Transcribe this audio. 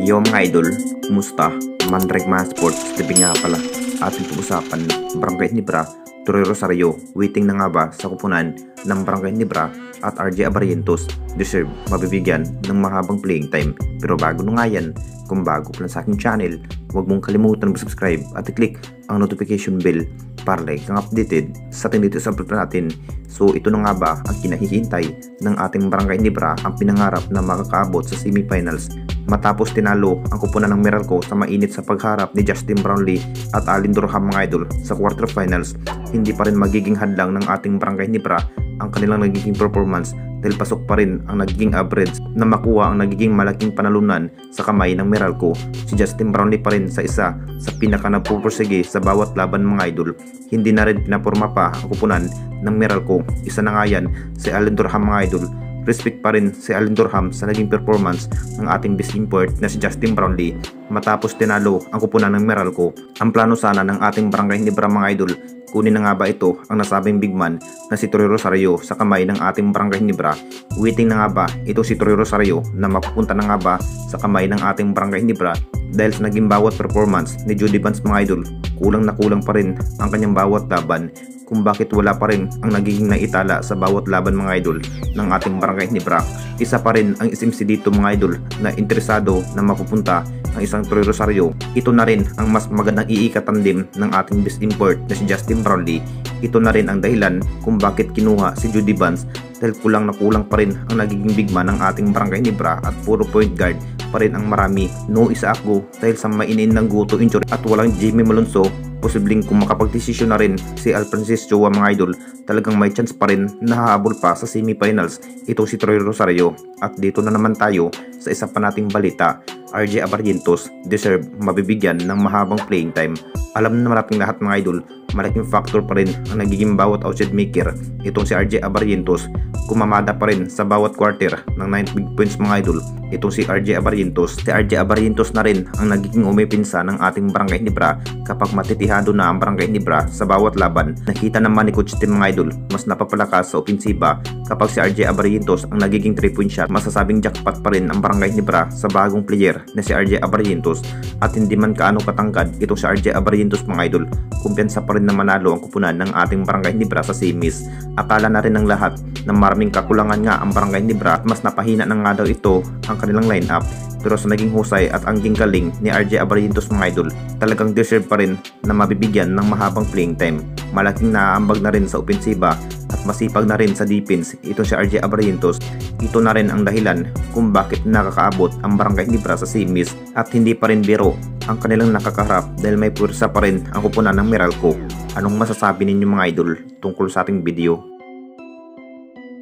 Yo mga idol, kumusta? Mandrake Man Sports, TV nga pala. Ating pag-usapan, Barangay Ginebra, Troy Rosario, waiting na nga ba sa kupunan ng Barangay Ginebra at RJ Abarientos deserve mabibigyan ng mahabang playing time. Pero bago na nga yan, kung bago pa lang sa aking channel, huwag mong kalimutan mag-subscribe at i-click ang notification bell para like kang updated sa ating dito sa upload natin. So ito na nga ba ang kinahihintay ng ating Barangay Ginebra, ang pinangarap na makakaabot sa semifinals matapos tinalo ang kupunan ng Meralco sa mainit sa pagharap ni Justin Brownlee at Alin Durham mga idol sa quarterfinals. Hindi pa rin magiging hadlang ng ating Barangay Ginebra ang kanilang nagiging performance dahil pasok pa rin ang nagiging average na makuha ang nagiging malaking panalunan sa kamay ng Meralco. Si Justin Brownlee pa rin sa isa sa pinaka nagpupursige sa bawat laban mga idol. Hindi na rin pinaporma pa ang kupunan ng Meralco. Isa na nga yan si Alin Durham mga idol. Respect pa rin si Alin Durham sa naging performance ng ating best import na si Justin Brownlee matapos tinalo ang kupunan ng Meralco. Ang plano sana ng ating Barangay Ginebra mga idol, kunin na nga ba ito ang nasabing big man na si Troy Rosario sa kamay ng ating Barangay Ginebra? Waiting na nga ba ito si Troy Rosario na mapupunta na nga ba sa kamay ng ating Barangay Ginebra? Dahil sa naging bawat performance ni Jody Vance mga idol, kulang na kulang pa rin ang kanyang bawat laban, kung bakit wala pa rin ang nagiging naitala sa bawat laban mga idol ng ating Barangay Ginebra. Isa pa rin ang SMC dito mga idol na interesado na mapupunta ang isang Troy Rosario. Ito na rin ang mas magandang iikatandim ng ating best import na si Justin Brownlee. Ito na rin ang dahilan kung bakit kinuha si Jody Vance, dahil kulang na kulang pa rin ang nagiging big man ng ating Barangay Ginebra at puro point guard pa rin ang marami. No Isaac Go dahil sa mainin ng guto injury at walang Jimmy Malonzo. Posibleng kung makapagdesisyon na rin si Al Francisco mga idol, talagang may chance pa rin na hahabol pa sa semifinals ito si Troy Rosario. At dito na naman tayo sa isa pa nating balita. RJ Abarientos deserve mabibigyan ng mahabang playing time. Alam na nating lahat mga idol, malaking factor pa rin ang nagiging bawat outside maker itong si RJ Abarientos. Kumamada pa rin sa bawat quarter ng 9 big points mga idol itong si RJ Abarientos. Si RJ Abarientos na rin ang nagiging umipinsa ng ating Barangay Ginebra kapag matitihado na ang Barangay Ginebra sa bawat laban. Nakita naman ni Coach Tim mga idol, mas napapalakas sa opensiba kapag si RJ Abarientos ang nagiging 3-point shot. Masasabing jackpot pa rin ang Barangay Ginebra sa bagong player na si RJ Abarientos. At hindi man kaano katangkad itong si RJ Abarientos mga idol, kumpiyansa pa rin na manalo ang kupunan ng ating Barangay Ginebra sa semis. Akala na rin ng lahat na maraming kakulangan nga ang Barangay Ginebra at mas napahina na nga daw ito ang kanilang lineup. Pero sa naging husay at angging galing ni RJ Abarientos mga idol, talagang deserve pa rin na mabibigyan ng mahabang playing time. Malaking naaambag na rin sa opensiba at masipag na rin sa defense ito si RJ Abarientos. Ito na rin ang dahilan kung bakit nakakaabot ang Barangay Ginebra sa semis. At hindi pa rin biro ang kanilang nakakaharap dahil may pwersa pa rin ang kupunan ng Meralco. Anong masasabi ninyo mga idol tungkol sa ating video?